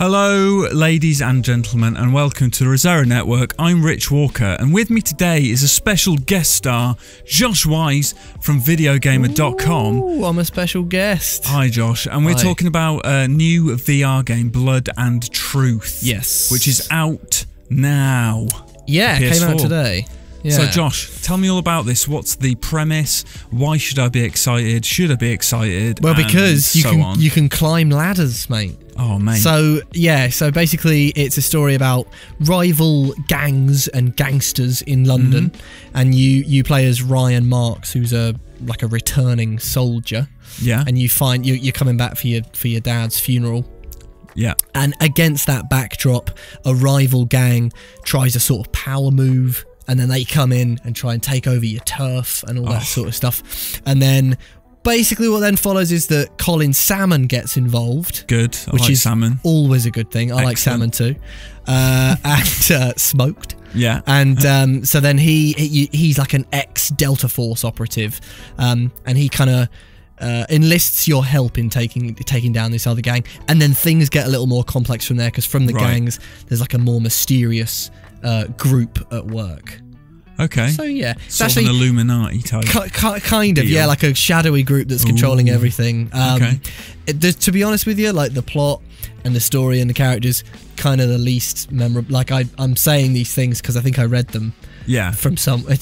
Hello, ladies and gentlemen, and welcome to the Rosera Network. I'm Rich Walker, and with me today is a special guest star, Josh Wise from videogamer.com. Ooh, I'm a special guest. Hi, Josh, and we're talking about a new VR game, Blood and Truth. Yes. Which is out now. Yeah, it came out today. Yeah. So, Josh, tell me all about this. What's the premise? Why should I be excited? Should I be excited? Well, because you can climb ladders, mate. Oh, mate. So, yeah, so basically it's a story about rival gangs and gangsters in London, and you play as Ryan Marks, who's like a returning soldier. Yeah. And you find you're coming back for your dad's funeral. Yeah. And against that backdrop, a rival gang tries a sort of power move, and then they come in and try and take over your turf and all that sort of stuff. And then basically what then follows is that Colin Salmon gets involved. Good. Which is salmon. Always a good thing. I like salmon too. And smoked. Yeah. And so then he's like an ex-Delta Force operative. And he kind of enlists your help in taking down this other gang. And then things get a little more complex from there, because from the gangs, there's like a more mysterious group at work. Okay. So yeah, it's sort actually of an Illuminati type. Kind of, yeah, like a shadowy group that's controlling everything. To be honest with you, like the plot and the story and the characters, kind of the least memorable. Like I'm saying these things because I think I read them. Yeah. From some, but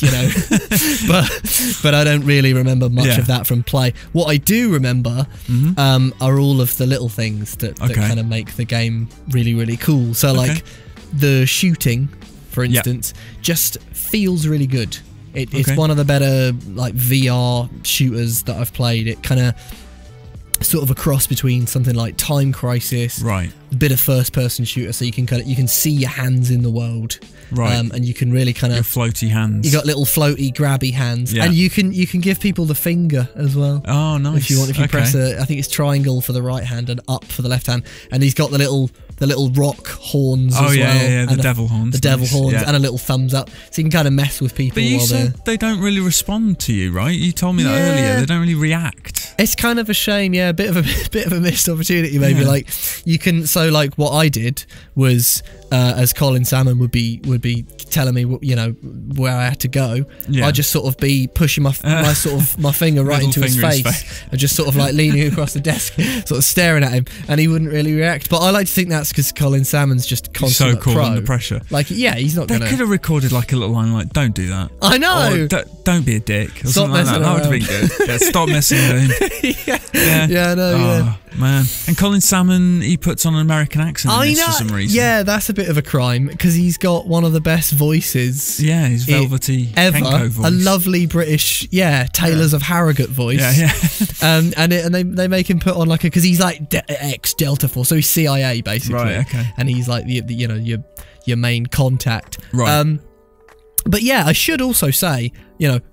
I don't really remember much of that from play. What I do remember are all of the little things that kind of make the game really, really cool. So like the shooting, for instance, just feels really good. It's one of the better like VR shooters that I've played. It kind of sort of a cross between something like Time Crisis, right? A bit of first-person shooter, so you can see your hands in the world, right? And you can really kind of your floaty hands. You got little floaty, grabby hands, and you can give people the finger as well. Oh, nice! If you want, if you press I think it's triangle for the right hand and up for the left hand, and he's got the little rock horns as well. Yeah, the devil horns. The devil horns and a little thumbs up, so you can kind of mess with people. But you said they don't really respond to you, right? You told me that earlier. They don't really react. It's kind of a shame, yeah. A bit of a missed opportunity, maybe. Like you can. So like what I did was, as Colin Salmon would be telling me, where I had to go. Yeah. I'd just sort of be pushing my finger right into his face, and just sort of like leaning across the desk, sort of staring at him, and he wouldn't really react. But I like to think that's because Colin Salmon's just consummate so cool pro. under pressure. Like, yeah, he's not going to... They could have recorded like a little line like, don't do that. I know! Or, don't be a dick. Or stop messing like that. That would have been good. Yeah, stop messing with him. Yeah, I know, man. And Colin Salmon, he puts on an American accent in this for some reason. Yeah, that's a bit of a crime, because he's got one of the best voices. Yeah, his velvety ever. Kenko voice. A lovely British, Taylors of Harrogate voice. Yeah. And they make him put on like because he's like ex-Delta Force, so he's CIA basically. Right, okay. And he's like your main contact. Right. But yeah, I should also say,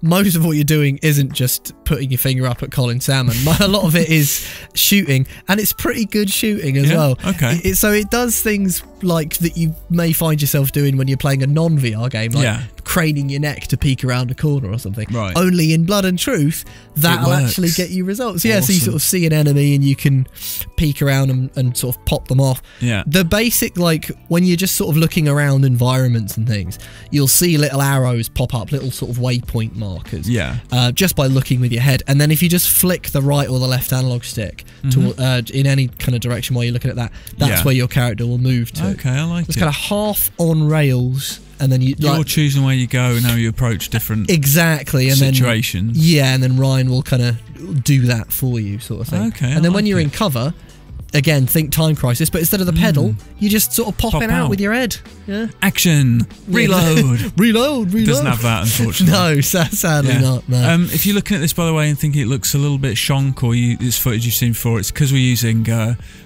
most of what you're doing isn't just putting your finger up at Colin Salmon. A lot of it is shooting, and it's pretty good shooting as well. Okay. So it does things like that you may find yourself doing when you're playing a non-VR game, like craning your neck to peek around a corner or something. Right. Only in Blood and Truth, that'll actually get you results. Yeah, awesome. So you sort of see an enemy and you can peek around and sort of pop them off. Yeah. The basic, like, when you're just sort of looking around environments and things, you'll see little arrows pop up, little sort of waypoint markers. Yeah. Just by looking with your head. And then if you just flick the right or the left analog stick to, in any kind of direction while you're looking at that, that's where your character will move to. Okay, I like it. It's kind of half on rails, and then you're choosing where you go and how you approach different situations. And then Ryan will kind of do that for you, sort of thing. Okay, and then when you're in cover, again, think Time Crisis, but instead of the pedal, you just sort of pop it out with your head. Yeah. Action. Reload. Reload. It doesn't have that, unfortunately. No, sadly not. No. If you're looking at this, by the way, and thinking it looks a little bit shonk, or it's footage you've seen before, it's because we're using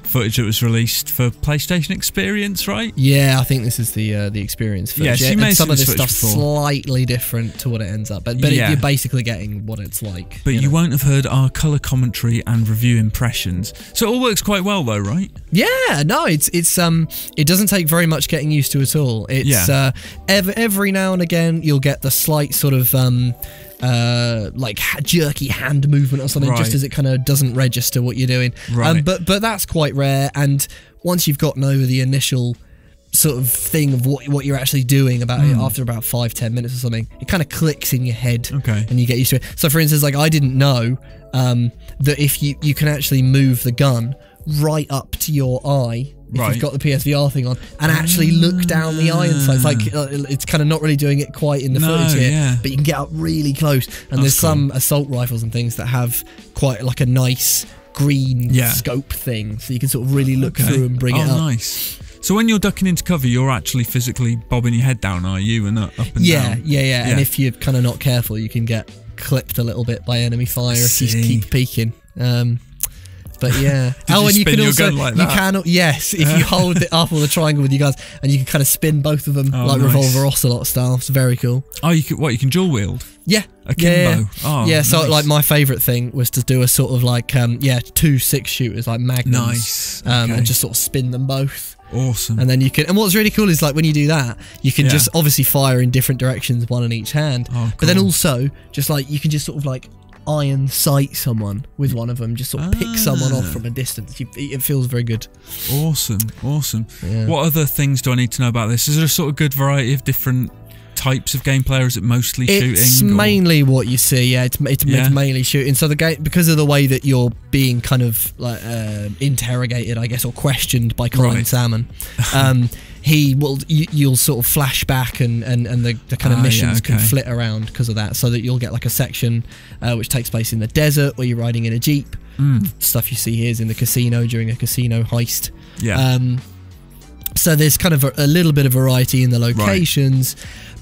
footage that was released for PlayStation Experience, right? Yeah, I think this is the Experience footage. Yeah, and some of this stuff's slightly different to what it ends up, but you're basically getting what it's like. But you won't have heard our colour commentary and review impressions, so it all works quite well, though, right? Yeah, no, it doesn't take very much getting used to at all. It's every now and again you'll get the slight sort of like jerky hand movement or something, just as it kind of doesn't register what you're doing. Right. But that's quite rare. And once you've gotten over the initial sort of thing of what you're actually doing about it, after about 5-10 minutes or something, it kind of clicks in your head, and you get used to it. So for instance, like I didn't know that if you can actually move the gun right up to your eye if you've got the PSVR thing on, and actually look down the iron sights. Like it's kind of not really doing it quite in the footage here, but you can get up really close. And there's some assault rifles and things that have quite like a nice green scope thing, so you can sort of really look through and bring it up. Nice. So when you're ducking into cover, you're actually physically bobbing your head down, are you? And up and down? Yeah. And if you're kind of not careful, you can get clipped a little bit by enemy fire if you keep peeking. But yeah. And you can also like that? You can, yes, if you hold it up on the triangle with your guns, and you can kind of spin both of them like Revolver Ocelot style. It's very cool. Oh, you can dual wield? Yeah. Akimbo. So like my favourite thing was to do a sort of like 2 6-shooters like magnums, and just sort of spin them both. Awesome. And then you can, and what's really cool is like when you do that, you can just obviously fire in different directions, one in each hand. But then also just like you can just sort of like iron sight someone with one of them, just sort of pick someone off from a distance. It feels very good. Awesome. What other things do I need to know about this? Is there a sort of good variety of different types of gameplay, or is it mostly shooting? It's mainly what you see. It's mainly shooting. So the game, because of the way that you're being kind of like interrogated, I guess, or questioned by Colin Salmon, you'll sort of flash back, and the kind of missions can flit around because of that, so that you'll get like a section which takes place in the desert where you're riding in a jeep. Stuff you see here is in the casino during a casino heist. So there's kind of a little bit of variety in the locations,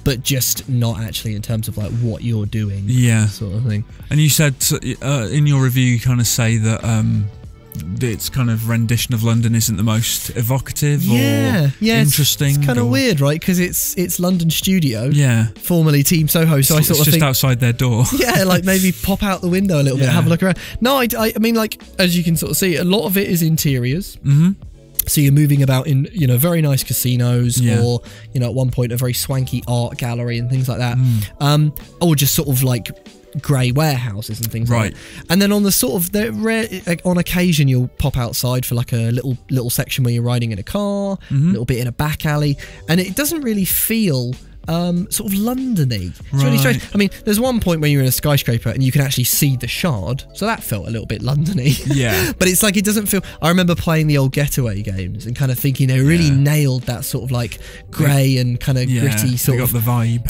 but just not actually in terms of like what you're doing, sort of thing. And you said in your review, you kind of say that its kind of rendition of London isn't the most evocative or interesting. It's kind of weird, right? Because it's London Studio, formerly Team Soho. So I sort of just think outside their door. Like maybe pop out the window a little bit, have a look around. No, I mean, like as you can sort of see, a lot of it is interiors. So you're moving about in, very nice casinos, or, at one point a very swanky art gallery and things like that. Or just sort of like grey warehouses and things like that. And then on the sort of, on occasion you'll pop outside for like a little section where you're riding in a car, a little bit in a back alley, and it doesn't really feel sort of London-y. It's really strange. I mean, there's one point where you're in a skyscraper and you can actually see the Shard, so that felt a little bit London-y. But it's like, it doesn't feel... I remember playing the old Getaway games and kind of thinking they really nailed that sort of like grey and kind of gritty sort of... got the vibe.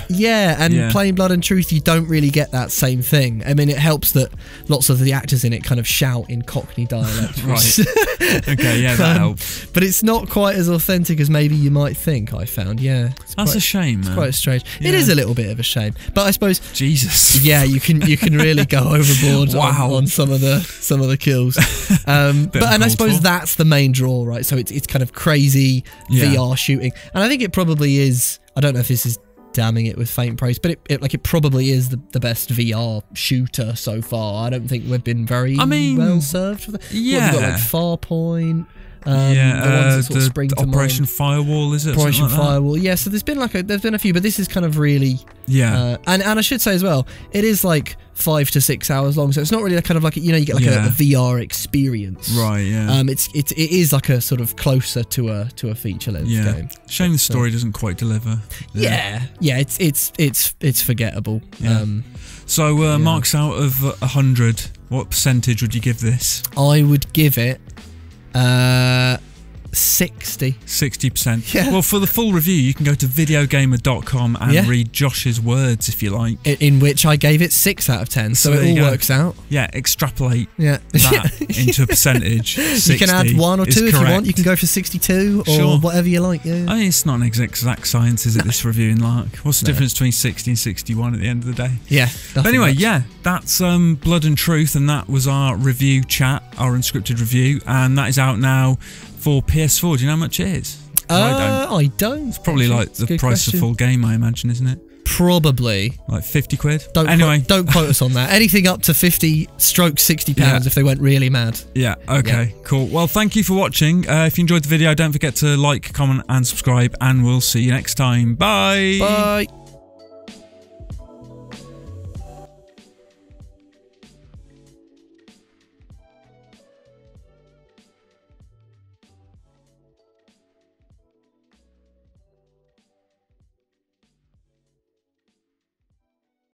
And playing Blood and Truth, you don't really get that same thing. I mean, it helps that lots of the actors in it kind of shout in Cockney dialect. That helps. But it's not quite as authentic as maybe you might think, I found. That's a shame, man. Quite strange. It is a little bit of a shame, but I suppose you can really go overboard on some of the kills. But I suppose that's the main draw, right? So it's kind of crazy VR shooting, and I think it probably is. I don't know if this is damning it with faint praise, but it probably is the best VR shooter so far. I don't think we've been very well served for that. We've got like Farpoint. The ones that sort of spring to Operation mind. Firewall, is it? Operation Firewall, so there's been a few, but this is kind of really and I should say as well, it is like 5 to 6 hours long, so it's not really kind of like you get like a VR experience, it is like a sort of closer to a feature length game. Shame the story doesn't quite deliver. It's forgettable. So marks out of 100, what percentage would you give this? I would give it 60%. Well, for the full review, you can go to videogamer.com and read Josh's words if you like. In which I gave it 6 out of 10, so it all works out. Extrapolate that into a percentage. You can add 1 or 2 if you want. You can go for 62 or whatever you like. I mean, it's not an exact science, is it, this reviewing lark? What's the difference between 60 and 61 at the end of the day? But anyway, that's Blood and Truth, and that was our review chat, our unscripted review, and that is out now for PS4. Do you know how much it is? I don't. It's probably like the price of full game, I imagine, isn't it? Probably. Like 50 quid? Don't quote us on that. Anything up to 50/60 pounds if they went really mad. Cool. Well, thank you for watching. If you enjoyed the video, don't forget to like, comment and subscribe, and we'll see you next time. Bye. Bye.